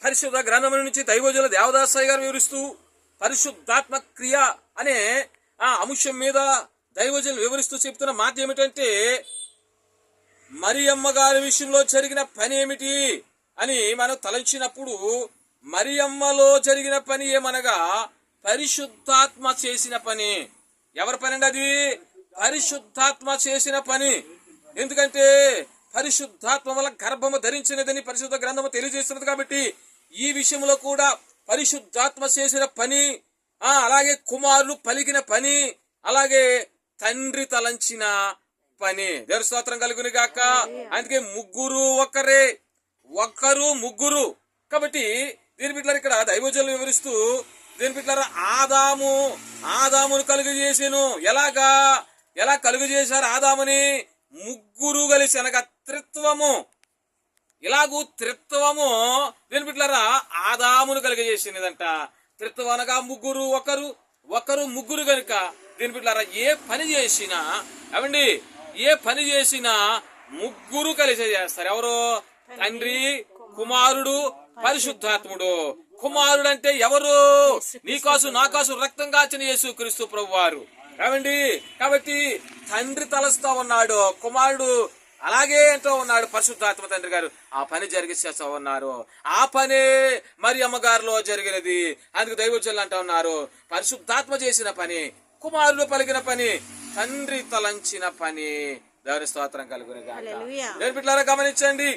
పరిశుద్ధ గ్రంథం నుంచి దైవజనుల దేవదాసయ్య గారు వివరిస్తూ పరిశుద్ధాత్మ క్రియ అనే ఆ అంశం మీద దైవజనులు వివరిస్తూ చెప్తున్న మాట ఏమిటంటే, మరియమ్మ గారి విషయంలో జరిగిన పని ఏమిటి అని మనం తలంచినప్పుడు, మరియమ్మలో జరిగిన పని ఏమనగా పరిశుద్ధాత్మ చేసిన పని. ఎవరి పని అండి అది? పరిశుద్ధాత్మ చేసిన పని. ఎందుకంటే పరిశుద్ధాత్మ వల్ల గర్భము ధరించినదని పరిశుద్ధ గ్రంథము తెలియజేస్తున్నది. కాబట్టి ఈ విషయంలో కూడా పరిశుద్ధాత్మ చేసిన పని, అలాగే కుమారులు పలికిన పని, అలాగే తండ్రి తలంచిన పని. దేవుని స్తోత్రం కలుగును గాక. అందుకే ముగ్గురు ఒక్కరే, ఒక్కరు ముగ్గురు. కాబట్టి దీని బిడ్డలారా ఇక్కడ దైవజనులు వివరిస్తూ, దీని బిడ్డలారా ఆదామును కలుగజేసాను. ఎలా కలుగజేశారు ఆదాముని? ముగ్గురు కలిసి అనగా త్రిత్వము. ఇలాగూ త్రిత్వము దీని బిడ్డలారా ఆదామును కలుగజేసినదంట. త్రిత్వం అనగా ముగ్గురు, ఒకరు ముగ్గురు కనుక దీని బిడ్డలారా ఏ పని చేసినా అవండి, ఏ పని చేసినా ముగ్గురు కలిసి చేస్తారు. ఎవరు? తండ్రి, కుమారుడు, పరిశుద్ధాత్ముడు. కుమారుడు అంటే ఎవరు? నీకోసం నాకోసం రక్తం కాచిన యేసుక్రీస్తు ప్రభువారు. ఏమండి, కాబట్టి తండ్రి తలస్తా ఉన్నాడు, కుమారుడు అలాగే అంటూ ఉన్నాడు, పరిశుద్ధాత్మ తండ్రి గారు ఆ పని జరిగిస్తూ ఉన్నారు. ఆ పనే మరి అమ్మగారిలో జరిగినది. అందుకు దైవజనులు అంటూ ఉన్నారు, పరిశుద్ధాత్మ చేసిన పని, కుమారుడు పలికిన పని, తండ్రి తలంచిన పని. దేవుని స్తోత్రం కలుగును గాక. దేవుని బిడ్డలారా గమనించండి,